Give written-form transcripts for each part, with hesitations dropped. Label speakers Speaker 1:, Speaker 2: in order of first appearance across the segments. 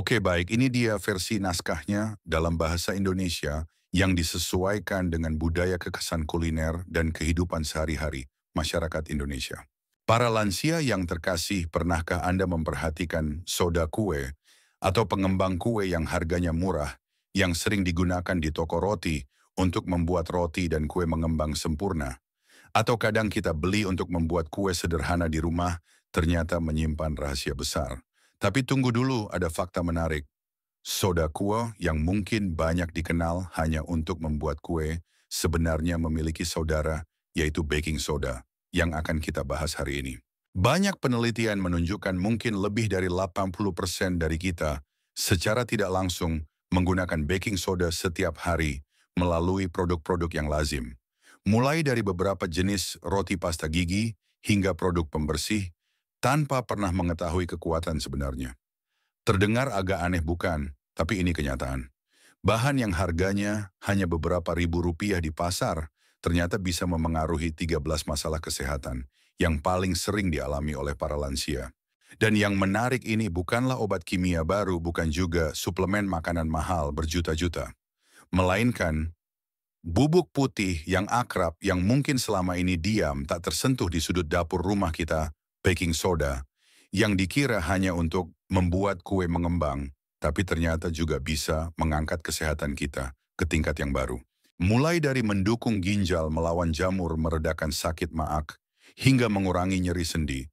Speaker 1: Oke, baik, ini dia versi naskahnya dalam bahasa Indonesia yang disesuaikan dengan budaya kekhasan kuliner dan kehidupan sehari-hari masyarakat Indonesia. Para lansia yang terkasih, pernahkah Anda memperhatikan soda kue atau pengembang kue yang harganya murah yang sering digunakan di toko roti untuk membuat roti dan kue mengembang sempurna? Atau kadang kita beli untuk membuat kue sederhana di rumah, ternyata menyimpan rahasia besar. Tapi tunggu dulu, ada fakta menarik. Soda kue yang mungkin banyak dikenal hanya untuk membuat kue, sebenarnya memiliki saudara, yaitu baking soda, yang akan kita bahas hari ini. Banyak penelitian menunjukkan mungkin lebih dari 80% dari kita secara tidak langsung menggunakan baking soda setiap hari melalui produk-produk yang lazim. Mulai dari beberapa jenis roti pasta gigi hingga produk pembersih, tanpa pernah mengetahui kekuatan sebenarnya. Terdengar agak aneh bukan, tapi ini kenyataan. Bahan yang harganya hanya beberapa ribu rupiah di pasar, ternyata bisa memengaruhi 13 masalah kesehatan yang paling sering dialami oleh para lansia. Dan yang menarik ini bukanlah obat kimia baru, bukan juga suplemen makanan mahal berjuta-juta. Melainkan bubuk putih yang akrab yang mungkin selama ini diam tak tersentuh di sudut dapur rumah kita, baking soda, yang dikira hanya untuk membuat kue mengembang, tapi ternyata juga bisa mengangkat kesehatan kita ke tingkat yang baru. Mulai dari mendukung ginjal melawan jamur meredakan sakit maag, hingga mengurangi nyeri sendi,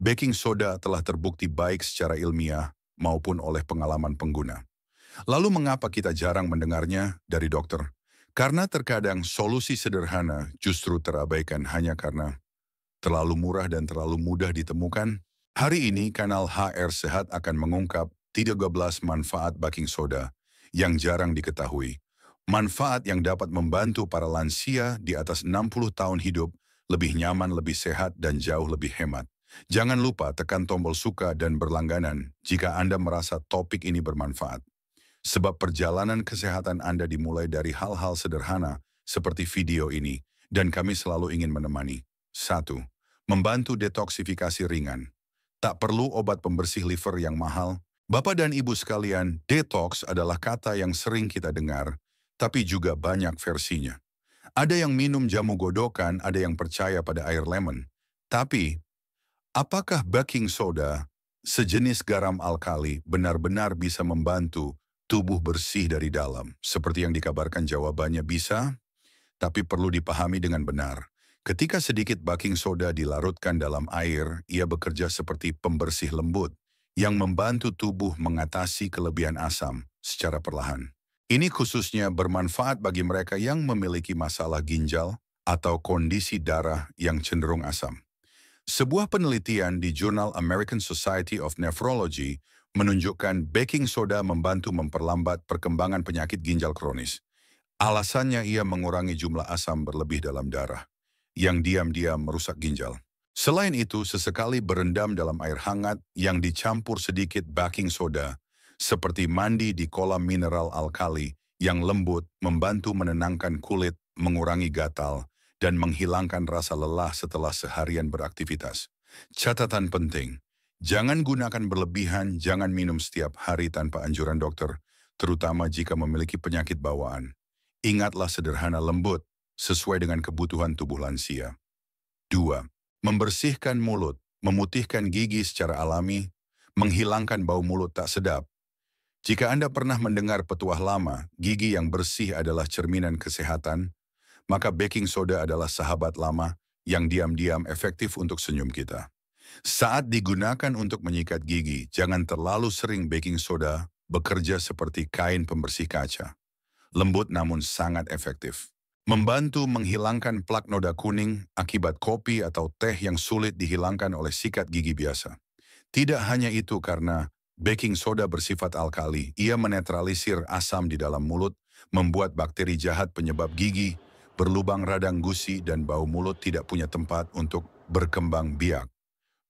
Speaker 1: baking soda telah terbukti baik secara ilmiah maupun oleh pengalaman pengguna. Lalu mengapa kita jarang mendengarnya dari dokter? Karena terkadang solusi sederhana justru terabaikan hanya karena terlalu murah dan terlalu mudah ditemukan. Hari ini kanal HR Sehat akan mengungkap 13 manfaat baking soda yang jarang diketahui. Manfaat yang dapat membantu para lansia di atas 60 tahun hidup lebih nyaman, lebih sehat, dan jauh lebih hemat. Jangan lupa tekan tombol suka dan berlangganan jika Anda merasa topik ini bermanfaat. Sebab perjalanan kesehatan Anda dimulai dari hal-hal sederhana seperti video ini, dan kami selalu ingin menemani. 1. Membantu detoksifikasi ringan. Tak perlu obat pembersih liver yang mahal. Bapak dan Ibu sekalian, detox adalah kata yang sering kita dengar, tapi juga banyak versinya. Ada yang minum jamu godokan, ada yang percaya pada air lemon. Tapi, apakah baking soda, sejenis garam alkali, benar-benar bisa membantu tubuh bersih dari dalam? Seperti yang dikabarkan, jawabannya bisa, tapi perlu dipahami dengan benar. Ketika sedikit baking soda dilarutkan dalam air, ia bekerja seperti pembersih lembut yang membantu tubuh mengatasi kelebihan asam secara perlahan. Ini khususnya bermanfaat bagi mereka yang memiliki masalah ginjal atau kondisi darah yang cenderung asam. Sebuah penelitian di jurnal American Society of Nephrology menunjukkan baking soda membantu memperlambat perkembangan penyakit ginjal kronis. Alasannya ia mengurangi jumlah asam berlebih dalam darah, yang diam-diam merusak ginjal. Selain itu, sesekali berendam dalam air hangat yang dicampur sedikit baking soda, seperti mandi di kolam mineral alkali yang lembut, membantu menenangkan kulit, mengurangi gatal, dan menghilangkan rasa lelah setelah seharian beraktivitas. Catatan penting, jangan gunakan berlebihan, jangan minum setiap hari tanpa anjuran dokter, terutama jika memiliki penyakit bawaan. Ingatlah sederhana, lembut, sesuai dengan kebutuhan tubuh lansia. 2. Membersihkan mulut, memutihkan gigi secara alami, menghilangkan bau mulut tak sedap. Jika Anda pernah mendengar petuah lama, gigi yang bersih adalah cerminan kesehatan, maka baking soda adalah sahabat lama yang diam-diam efektif untuk senyum kita. Saat digunakan untuk menyikat gigi, jangan terlalu sering. Baking soda bekerja seperti kain pembersih kaca. Lembut namun sangat efektif. Membantu menghilangkan plak noda kuning akibat kopi atau teh yang sulit dihilangkan oleh sikat gigi biasa. Tidak hanya itu, karena baking soda bersifat alkali, ia menetralisir asam di dalam mulut, membuat bakteri jahat penyebab gigi berlubang radang gusi dan bau mulut tidak punya tempat untuk berkembang biak.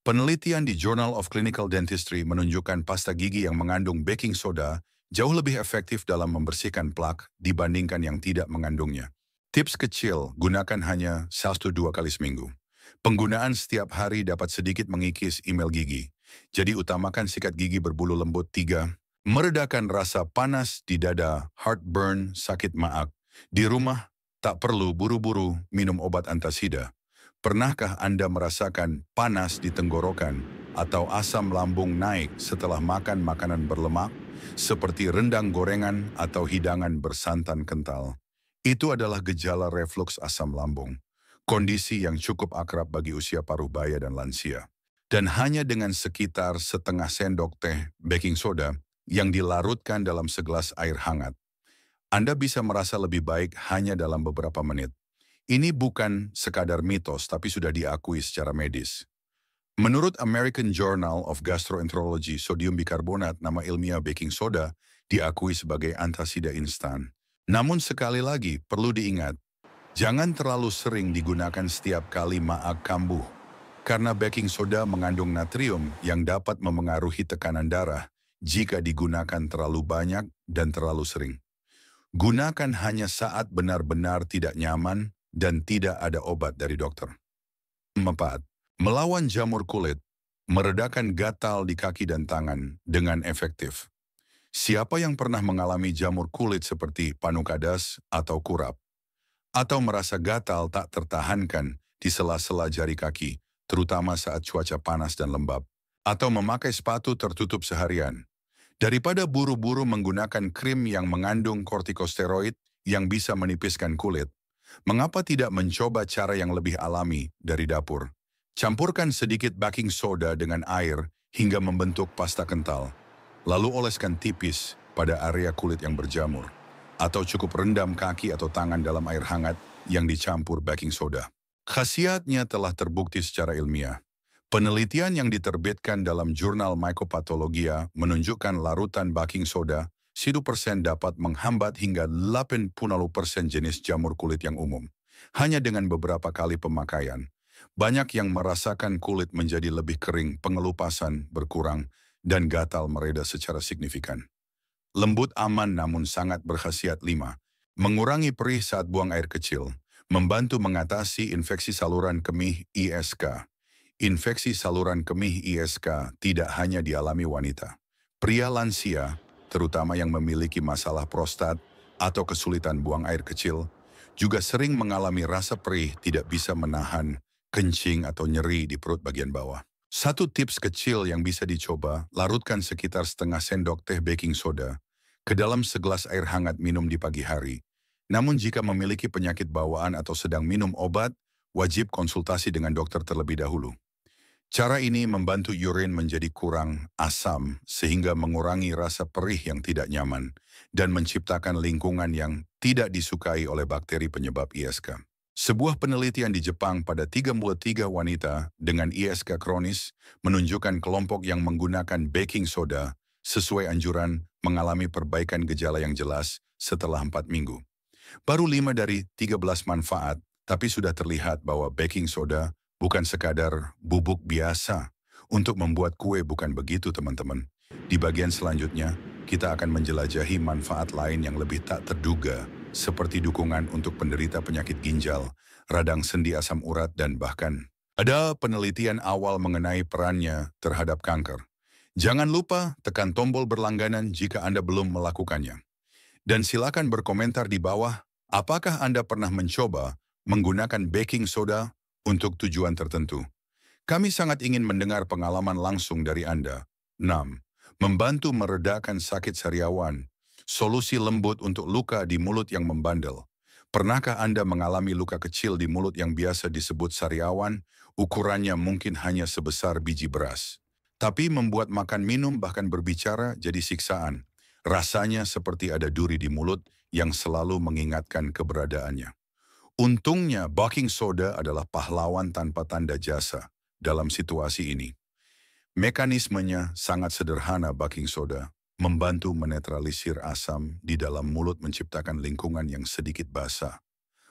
Speaker 1: Penelitian di Journal of Clinical Dentistry menunjukkan pasta gigi yang mengandung baking soda jauh lebih efektif dalam membersihkan plak dibandingkan yang tidak mengandungnya. Tips kecil, gunakan hanya 1-2 kali seminggu. Penggunaan setiap hari dapat sedikit mengikis email gigi. Jadi utamakan sikat gigi berbulu lembut 3 Meredakan rasa panas di dada, heartburn, sakit maag. Di rumah, tak perlu buru-buru minum obat antasida. Pernahkah Anda merasakan panas di tenggorokan atau asam lambung naik setelah makan makanan berlemak, seperti rendang gorengan atau hidangan bersantan kental? Itu adalah gejala refluks asam lambung, kondisi yang cukup akrab bagi usia parubaya dan lansia. Dan hanya dengan sekitar setengah sendok teh baking soda yang dilarutkan dalam segelas air hangat, Anda bisa merasa lebih baik hanya dalam beberapa menit. Ini bukan sekadar mitos, tapi sudah diakui secara medis. Menurut American Journal of Gastroenterology, sodium bikarbonat, nama ilmiah baking soda, diakui sebagai antasida instan. Namun sekali lagi, perlu diingat, jangan terlalu sering digunakan setiap kali maag kambuh, karena baking soda mengandung natrium yang dapat memengaruhi tekanan darah jika digunakan terlalu banyak dan terlalu sering. Gunakan hanya saat benar-benar tidak nyaman dan tidak ada obat dari dokter. 4. Melawan jamur kulit, meredakan gatal di kaki dan tangan dengan efektif. Siapa yang pernah mengalami jamur kulit seperti panukadas atau kurap, atau merasa gatal tak tertahankan di sela-sela jari kaki, terutama saat cuaca panas dan lembab, atau memakai sepatu tertutup seharian, daripada buru-buru menggunakan krim yang mengandung kortikosteroid yang bisa menipiskan kulit, mengapa tidak mencoba cara yang lebih alami dari dapur? Campurkan sedikit baking soda dengan air hingga membentuk pasta kental, lalu oleskan tipis pada area kulit yang berjamur, atau cukup rendam kaki atau tangan dalam air hangat yang dicampur baking soda. Khasiatnya telah terbukti secara ilmiah. Penelitian yang diterbitkan dalam jurnal Mycopatologia menunjukkan larutan baking soda 1% dapat menghambat hingga 80% jenis jamur kulit yang umum. Hanya dengan beberapa kali pemakaian, banyak yang merasakan kulit menjadi lebih kering, pengelupasan berkurang, dan gatal mereda secara signifikan. Lembut aman namun sangat berkhasiat. 5. Mengurangi perih saat buang air kecil, membantu mengatasi infeksi saluran kemih ISK. Infeksi saluran kemih ISK tidak hanya dialami wanita. Pria lansia, terutama yang memiliki masalah prostat atau kesulitan buang air kecil, juga sering mengalami rasa perih, tidak bisa menahan kencing atau nyeri di perut bagian bawah. Satu tips kecil yang bisa dicoba, larutkan sekitar setengah sendok teh baking soda ke dalam segelas air hangat minum di pagi hari. Namun jika memiliki penyakit bawaan atau sedang minum obat, wajib konsultasi dengan dokter terlebih dahulu. Cara ini membantu urin menjadi kurang asam sehingga mengurangi rasa perih yang tidak nyaman dan menciptakan lingkungan yang tidak disukai oleh bakteri penyebab ISK. Sebuah penelitian di Jepang pada 33 wanita dengan ISK kronis menunjukkan kelompok yang menggunakan baking soda sesuai anjuran mengalami perbaikan gejala yang jelas setelah 4 minggu. Baru 5 dari 13 manfaat, tapi sudah terlihat bahwa baking soda bukan sekadar bubuk biasa untuk membuat kue, bukan begitu teman-teman. Di bagian selanjutnya, kita akan menjelajahi manfaat lain yang lebih tak terduga, seperti dukungan untuk penderita penyakit ginjal, radang sendi asam urat, dan bahkan ada penelitian awal mengenai perannya terhadap kanker. Jangan lupa tekan tombol berlangganan jika Anda belum melakukannya. Dan silakan berkomentar di bawah, apakah Anda pernah mencoba menggunakan baking soda untuk tujuan tertentu? Kami sangat ingin mendengar pengalaman langsung dari Anda. 6. Membantu meredakan sakit sariawan. Solusi lembut untuk luka di mulut yang membandel. Pernahkah Anda mengalami luka kecil di mulut yang biasa disebut sariawan? Ukurannya mungkin hanya sebesar biji beras, tapi membuat makan, minum, bahkan berbicara jadi siksaan. Rasanya seperti ada duri di mulut yang selalu mengingatkan keberadaannya. Untungnya, baking soda adalah pahlawan tanpa tanda jasa dalam situasi ini. Mekanismenya sangat sederhana. Baking soda membantu menetralisir asam di dalam mulut, menciptakan lingkungan yang sedikit basah,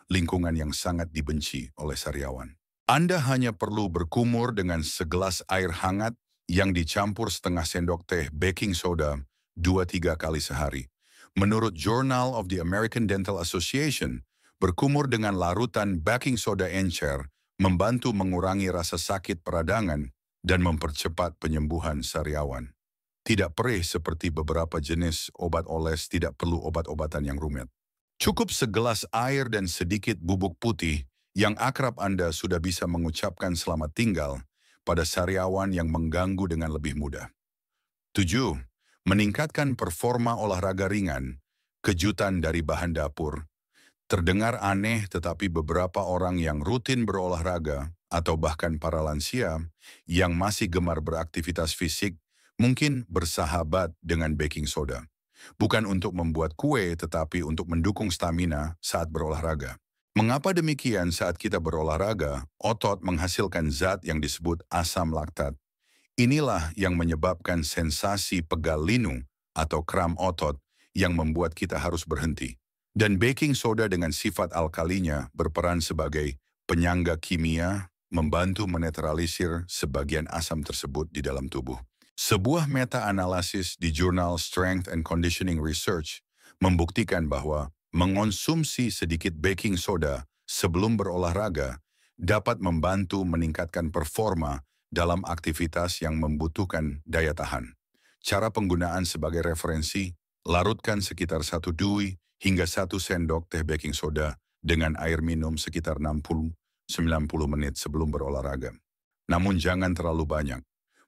Speaker 1: lingkungan yang sangat dibenci oleh sariawan. Anda hanya perlu berkumur dengan segelas air hangat yang dicampur setengah sendok teh baking soda 2-3 kali sehari. Menurut Journal of the American Dental Association, berkumur dengan larutan baking soda encer membantu mengurangi rasa sakit peradangan dan mempercepat penyembuhan sariawan. Tidak perih seperti beberapa jenis obat oles, tidak perlu obat-obatan yang rumit. Cukup segelas air dan sedikit bubuk putih yang akrab Anda sudah bisa mengucapkan selamat tinggal pada sariawan yang mengganggu dengan lebih mudah. 7. Meningkatkan performa olahraga ringan, kejutan dari bahan dapur. Terdengar aneh, tetapi beberapa orang yang rutin berolahraga atau bahkan para lansia yang masih gemar beraktivitas fisik mungkin bersahabat dengan baking soda. Bukan untuk membuat kue, tetapi untuk mendukung stamina saat berolahraga. Mengapa demikian? Saat kita berolahraga, otot menghasilkan zat yang disebut asam laktat. Inilah yang menyebabkan sensasi pegal linu atau kram otot yang membuat kita harus berhenti. Dan baking soda dengan sifat alkalinya berperan sebagai penyangga kimia, membantu menetralisir sebagian asam tersebut di dalam tubuh. Sebuah meta-analisis di jurnal Strength and Conditioning Research membuktikan bahwa mengonsumsi sedikit baking soda sebelum berolahraga dapat membantu meningkatkan performa dalam aktivitas yang membutuhkan daya tahan. Cara penggunaan sebagai referensi, larutkan sekitar 1 dui hingga 1 sendok teh baking soda dengan air minum sekitar 60-90 menit sebelum berolahraga. Namun jangan terlalu banyak.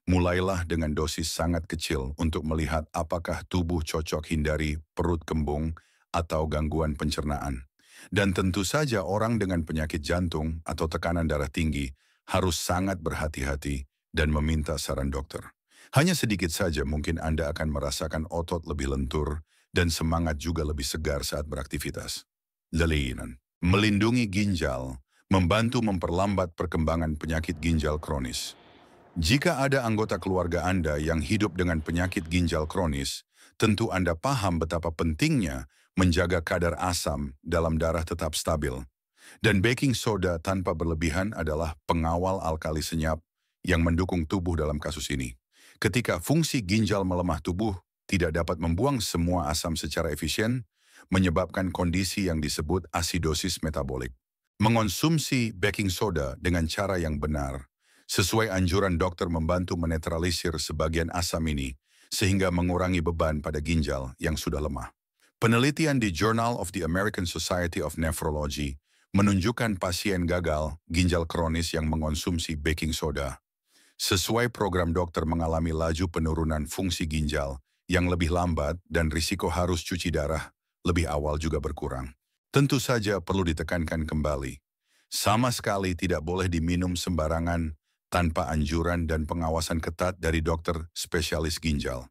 Speaker 1: Mulailah dengan dosis sangat kecil untuk melihat apakah tubuh cocok hindari perut kembung atau gangguan pencernaan. Dan tentu saja orang dengan penyakit jantung atau tekanan darah tinggi harus sangat berhati-hati dan meminta saran dokter. Hanya sedikit saja mungkin Anda akan merasakan otot lebih lentur dan semangat juga lebih segar saat beraktivitas. Lelinan. Melindungi ginjal, membantu memperlambat perkembangan penyakit ginjal kronis. Jika ada anggota keluarga Anda yang hidup dengan penyakit ginjal kronis, tentu Anda paham betapa pentingnya menjaga kadar asam dalam darah tetap stabil. Dan baking soda tanpa berlebihan adalah pengawal alkali senyap yang mendukung tubuh dalam kasus ini. Ketika fungsi ginjal melemah, tubuh tidak dapat membuang semua asam secara efisien, menyebabkan kondisi yang disebut asidosis metabolik. Mengonsumsi baking soda dengan cara yang benar, sesuai anjuran dokter, membantu menetralisir sebagian asam ini, sehingga mengurangi beban pada ginjal yang sudah lemah. Penelitian di Journal of the American Society of Nephrology menunjukkan pasien gagal ginjal kronis yang mengonsumsi baking soda. Sesuai program dokter mengalami laju penurunan fungsi ginjal yang lebih lambat dan risiko harus cuci darah lebih awal juga berkurang. Tentu saja perlu ditekankan kembali, sama sekali tidak boleh diminum sembarangan tanpa anjuran dan pengawasan ketat dari dokter spesialis ginjal.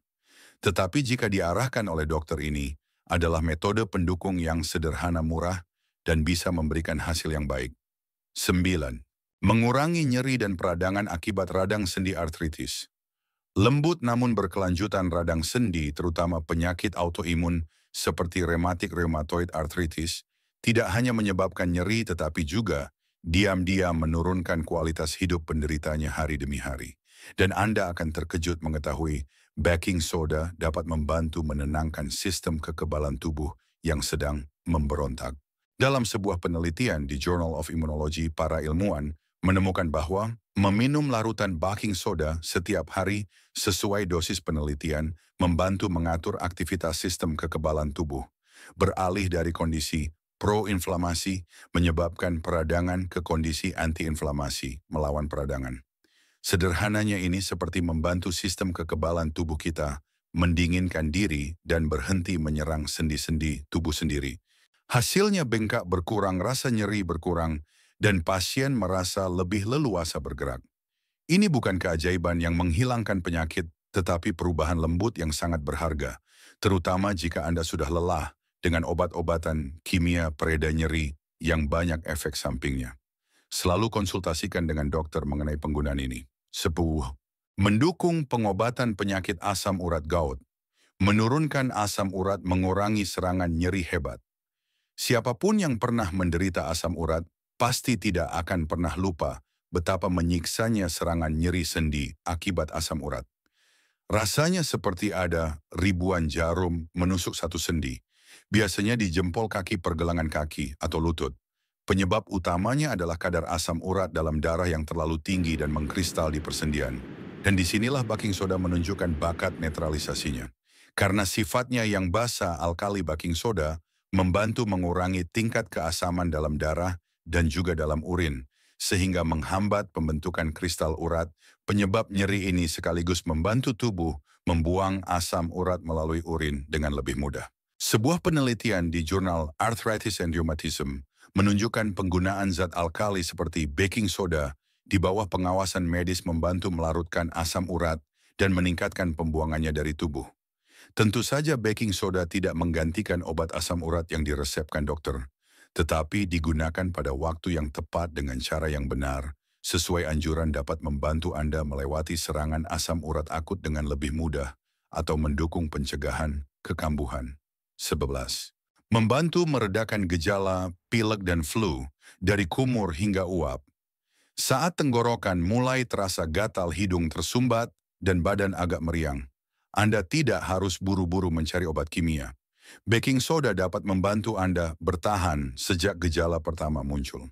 Speaker 1: Tetapi jika diarahkan oleh dokter, ini adalah metode pendukung yang sederhana, murah, dan bisa memberikan hasil yang baik. 9. Mengurangi nyeri dan peradangan akibat radang sendi artritis. Lembut namun berkelanjutan radang sendi, terutama penyakit autoimun seperti rematik-rheumatoid arthritis, tidak hanya menyebabkan nyeri tetapi juga diam-diam menurunkan kualitas hidup penderitanya hari demi hari. Dan Anda akan terkejut mengetahui baking soda dapat membantu menenangkan sistem kekebalan tubuh yang sedang memberontak. Dalam sebuah penelitian di Journal of Immunology, para ilmuwan menemukan bahwa meminum larutan baking soda setiap hari sesuai dosis penelitian membantu mengatur aktivitas sistem kekebalan tubuh, beralih dari kondisi proinflamasi menyebabkan peradangan ke kondisi antiinflamasi melawan peradangan. Sederhananya ini seperti membantu sistem kekebalan tubuh kita mendinginkan diri dan berhenti menyerang sendi-sendi tubuh sendiri. Hasilnya bengkak berkurang, rasa nyeri berkurang, dan pasien merasa lebih leluasa bergerak. Ini bukan keajaiban yang menghilangkan penyakit, tetapi perubahan lembut yang sangat berharga, terutama jika Anda sudah lelah dengan obat-obatan kimia pereda nyeri yang banyak efek sampingnya. Selalu konsultasikan dengan dokter mengenai penggunaan ini. 10. Mendukung pengobatan penyakit asam urat gout. Menurunkan asam urat, mengurangi serangan nyeri hebat. Siapapun yang pernah menderita asam urat pasti tidak akan pernah lupa betapa menyiksanya serangan nyeri sendi akibat asam urat. Rasanya seperti ada ribuan jarum menusuk satu sendi, biasanya di jempol kaki, pergelangan kaki, atau lutut. Penyebab utamanya adalah kadar asam urat dalam darah yang terlalu tinggi dan mengkristal di persendian. Dan disinilah baking soda menunjukkan bakat netralisasinya. Karena sifatnya yang basa, alkali baking soda membantu mengurangi tingkat keasaman dalam darah dan juga dalam urin, sehingga menghambat pembentukan kristal urat. Penyebab nyeri ini sekaligus membantu tubuh membuang asam urat melalui urin dengan lebih mudah. Sebuah penelitian di jurnal Arthritis and Rheumatism menunjukkan penggunaan zat alkali seperti baking soda di bawah pengawasan medis membantu melarutkan asam urat dan meningkatkan pembuangannya dari tubuh. Tentu saja baking soda tidak menggantikan obat asam urat yang diresepkan dokter, tetapi digunakan pada waktu yang tepat dengan cara yang benar, sesuai anjuran dapat membantu Anda melewati serangan asam urat akut dengan lebih mudah atau mendukung pencegahan kekambuhan. 11. Membantu meredakan gejala pilek dan flu dari kumur hingga uap. Saat tenggorokan mulai terasa gatal, hidung tersumbat, dan badan agak meriang, Anda tidak harus buru-buru mencari obat kimia. Baking soda dapat membantu Anda bertahan sejak gejala pertama muncul.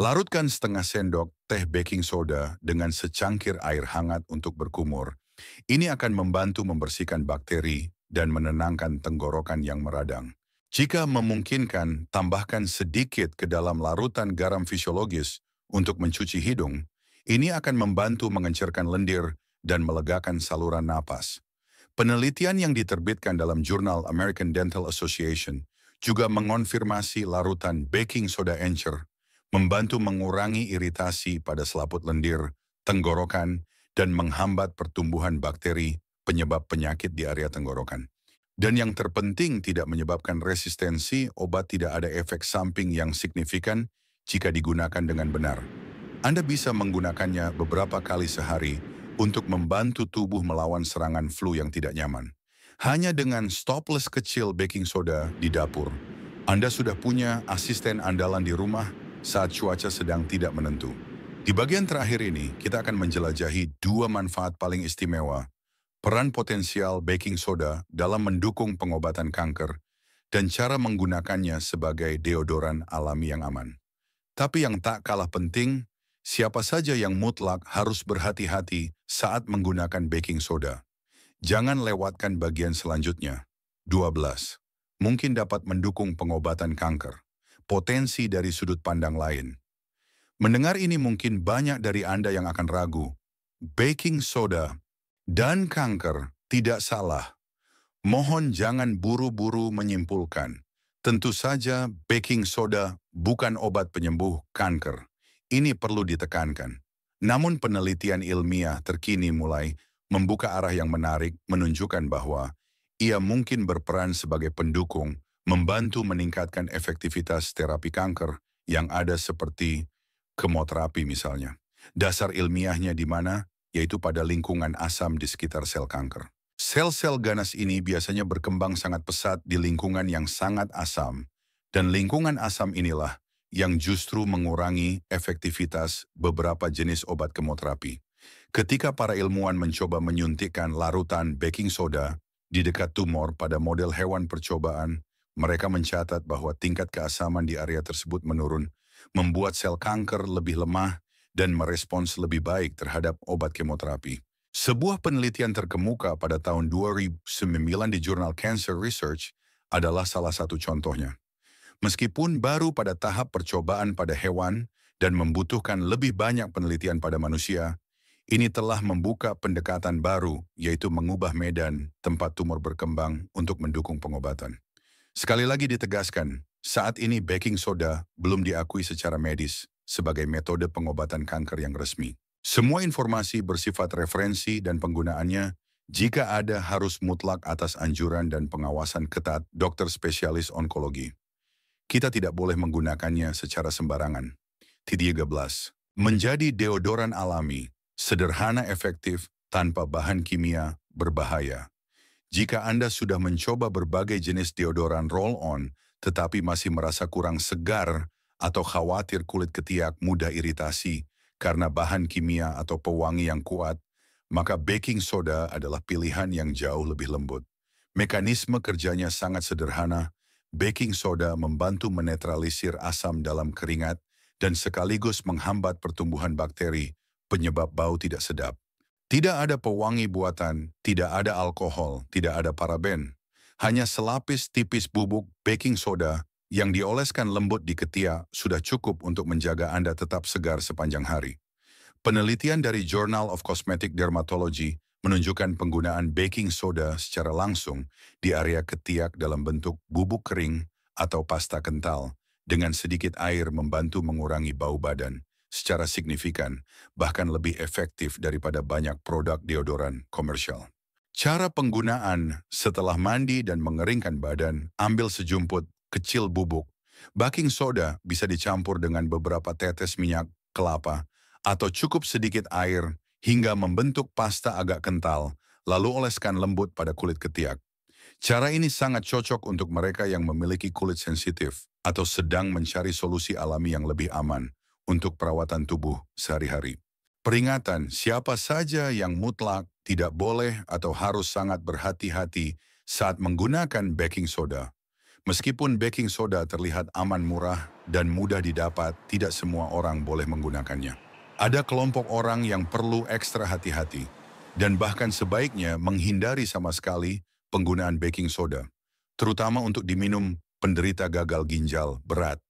Speaker 1: Larutkan setengah sendok teh baking soda dengan secangkir air hangat untuk berkumur. Ini akan membantu membersihkan bakteri dan menenangkan tenggorokan yang meradang. Jika memungkinkan, tambahkan sedikit ke dalam larutan garam fisiologis untuk mencuci hidung. Ini akan membantu mengencerkan lendir dan melegakan saluran napas. Penelitian yang diterbitkan dalam jurnal American Dental Association juga mengonfirmasi larutan baking soda encer membantu mengurangi iritasi pada selaput lendir, tenggorokan, dan menghambat pertumbuhan bakteri penyebab penyakit di area tenggorokan. Dan yang terpenting, tidak menyebabkan resistensi. Obat tidak ada efek samping yang signifikan jika digunakan dengan benar. Anda bisa menggunakannya beberapa kali sehari untuk membantu tubuh melawan serangan flu yang tidak nyaman. Hanya dengan stopless kecil baking soda di dapur, Anda sudah punya asisten andalan di rumah saat cuaca sedang tidak menentu. Di bagian terakhir ini, kita akan menjelajahi dua manfaat paling istimewa, peran potensial baking soda dalam mendukung pengobatan kanker, dan cara menggunakannya sebagai deodoran alami yang aman. Tapi yang tak kalah penting, siapa saja yang mutlak harus berhati-hati saat menggunakan baking soda. Jangan lewatkan bagian selanjutnya. 12. Mungkin dapat mendukung pengobatan kanker. Potensi dari sudut pandang lain. Mendengar ini mungkin banyak dari Anda yang akan ragu. Baking soda dan kanker tidak salah. Mohon jangan buru-buru menyimpulkan. Tentu saja baking soda bukan obat penyembuh kanker. Ini perlu ditekankan. Namun penelitian ilmiah terkini mulai membuka arah yang menarik, menunjukkan bahwa ia mungkin berperan sebagai pendukung, membantu meningkatkan efektivitas terapi kanker yang ada seperti kemoterapi misalnya. Dasar ilmiahnya di mana? Yaitu pada lingkungan asam di sekitar sel kanker. Sel-sel ganas ini biasanya berkembang sangat pesat di lingkungan yang sangat asam, dan lingkungan asam inilah yang justru mengurangi efektivitas beberapa jenis obat kemoterapi. Ketika para ilmuwan mencoba menyuntikkan larutan baking soda di dekat tumor pada model hewan percobaan, mereka mencatat bahwa tingkat keasaman di area tersebut menurun, membuat sel kanker lebih lemah dan merespons lebih baik terhadap obat kemoterapi. Sebuah penelitian terkemuka pada tahun 2009 di jurnal Cancer Research adalah salah satu contohnya. Meskipun baru pada tahap percobaan pada hewan dan membutuhkan lebih banyak penelitian pada manusia, ini telah membuka pendekatan baru, yaitu mengubah medan tempat tumor berkembang untuk mendukung pengobatan. Sekali lagi ditegaskan, saat ini baking soda belum diakui secara medis sebagai metode pengobatan kanker yang resmi. Semua informasi bersifat referensi dan penggunaannya, jika ada, harus mutlak atas anjuran dan pengawasan ketat dokter spesialis onkologi. Kita tidak boleh menggunakannya secara sembarangan. 13. Menjadi deodoran alami, sederhana, efektif, tanpa bahan kimia, berbahaya. Jika Anda sudah mencoba berbagai jenis deodoran roll-on, tetapi masih merasa kurang segar atau khawatir kulit ketiak mudah iritasi karena bahan kimia atau pewangi yang kuat, maka baking soda adalah pilihan yang jauh lebih lembut. Mekanisme kerjanya sangat sederhana. Baking soda membantu menetralisir asam dalam keringat dan sekaligus menghambat pertumbuhan bakteri penyebab bau tidak sedap. Tidak ada pewangi buatan, tidak ada alkohol, tidak ada paraben. Hanya selapis tipis bubuk baking soda yang dioleskan lembut di ketiak sudah cukup untuk menjaga Anda tetap segar sepanjang hari. Penelitian dari Journal of Cosmetic Dermatology menunjukkan penggunaan baking soda secara langsung di area ketiak dalam bentuk bubuk kering atau pasta kental dengan sedikit air membantu mengurangi bau badan secara signifikan, bahkan lebih efektif daripada banyak produk deodoran komersial. Cara penggunaan setelah mandi dan mengeringkan badan, ambil sejumput kecil bubuk. Baking soda bisa dicampur dengan beberapa tetes minyak kelapa atau cukup sedikit air hingga membentuk pasta agak kental, lalu oleskan lembut pada kulit ketiak. Cara ini sangat cocok untuk mereka yang memiliki kulit sensitif atau sedang mencari solusi alami yang lebih aman untuk perawatan tubuh sehari-hari. Peringatan, siapa saja yang mutlak tidak boleh atau harus sangat berhati-hati saat menggunakan baking soda. Meskipun baking soda terlihat aman, murah, dan mudah didapat, tidak semua orang boleh menggunakannya. Ada kelompok orang yang perlu ekstra hati-hati, dan bahkan sebaiknya menghindari sama sekali penggunaan baking soda, terutama untuk diminum penderita gagal ginjal berat.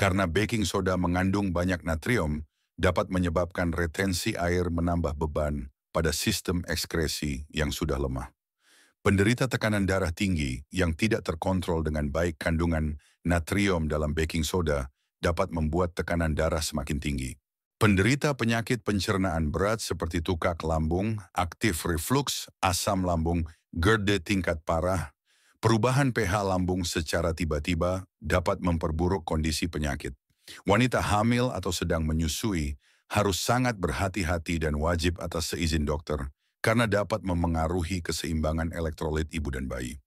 Speaker 1: Karena baking soda mengandung banyak natrium, dapat menyebabkan retensi air menambah beban pada sistem ekskresi yang sudah lemah. Penderita tekanan darah tinggi yang tidak terkontrol dengan baik kandungan natrium dalam baking soda dapat membuat tekanan darah semakin tinggi. Penderita penyakit pencernaan berat seperti tukak lambung, aktif reflux, asam lambung, GERD tingkat parah, perubahan pH lambung secara tiba-tiba dapat memperburuk kondisi penyakit. Wanita hamil atau sedang menyusui harus sangat berhati-hati dan wajib atas seizin dokter karena dapat memengaruhi keseimbangan elektrolit ibu dan bayi.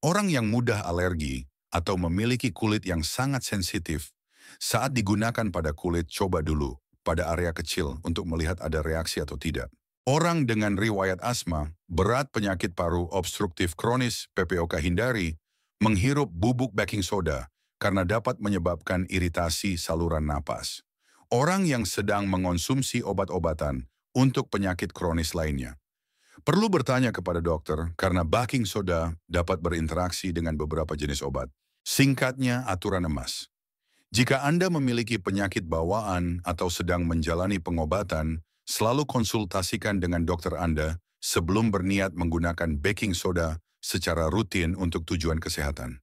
Speaker 1: Orang yang mudah alergi atau memiliki kulit yang sangat sensitif, saat digunakan pada kulit coba dulu pada area kecil untuk melihat ada reaksi atau tidak. Orang dengan riwayat asma, berat penyakit paru obstruktif kronis (PPOK) hindari menghirup bubuk baking soda karena dapat menyebabkan iritasi saluran napas. Orang yang sedang mengonsumsi obat-obatan untuk penyakit kronis lainnya perlu bertanya kepada dokter karena baking soda dapat berinteraksi dengan beberapa jenis obat. Singkatnya, aturan emas. Jika Anda memiliki penyakit bawaan atau sedang menjalani pengobatan, selalu konsultasikan dengan dokter Anda sebelum berniat menggunakan baking soda secara rutin untuk tujuan kesehatan.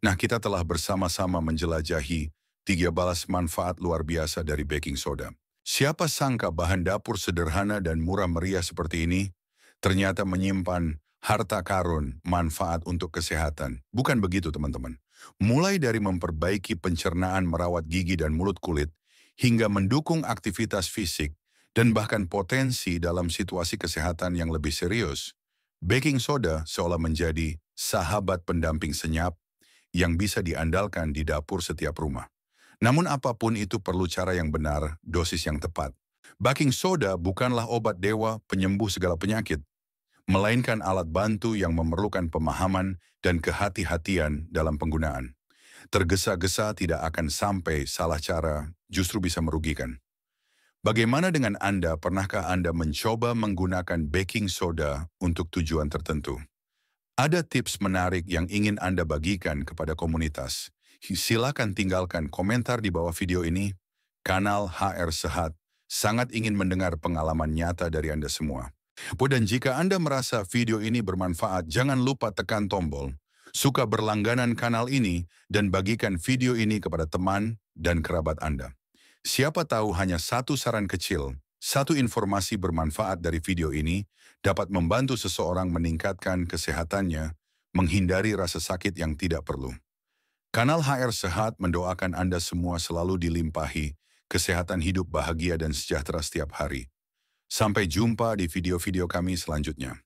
Speaker 1: Nah, kita telah bersama-sama menjelajahi 13 manfaat luar biasa dari baking soda. Siapa sangka bahan dapur sederhana dan murah meriah seperti ini ternyata menyimpan harta karun manfaat untuk kesehatan. Bukan begitu, teman-teman. Mulai dari memperbaiki pencernaan, merawat gigi dan mulut kulit, hingga mendukung aktivitas fisik, dan bahkan potensi dalam situasi kesehatan yang lebih serius. Baking soda seolah menjadi sahabat pendamping senyap yang bisa diandalkan di dapur setiap rumah. Namun apapun itu perlu cara yang benar, dosis yang tepat. Baking soda bukanlah obat dewa penyembuh segala penyakit, melainkan alat bantu yang memerlukan pemahaman dan kehati-hatian dalam penggunaan. Tergesa-gesa tidak akan sampai salah cara, justru bisa merugikan. Bagaimana dengan Anda? Pernahkah Anda mencoba menggunakan baking soda untuk tujuan tertentu? Ada tips menarik yang ingin Anda bagikan kepada komunitas. Silakan tinggalkan komentar di bawah video ini. Kanal HR Sehat sangat ingin mendengar pengalaman nyata dari Anda semua. Dan jika Anda merasa video ini bermanfaat, jangan lupa tekan tombol suka berlangganan kanal ini dan bagikan video ini kepada teman dan kerabat Anda. Siapa tahu hanya satu saran kecil, satu informasi bermanfaat dari video ini dapat membantu seseorang meningkatkan kesehatannya, menghindari rasa sakit yang tidak perlu. Kanal HR Sehat mendoakan Anda semua selalu dilimpahi kesehatan hidup bahagia dan sejahtera setiap hari. Sampai jumpa di video-video kami selanjutnya.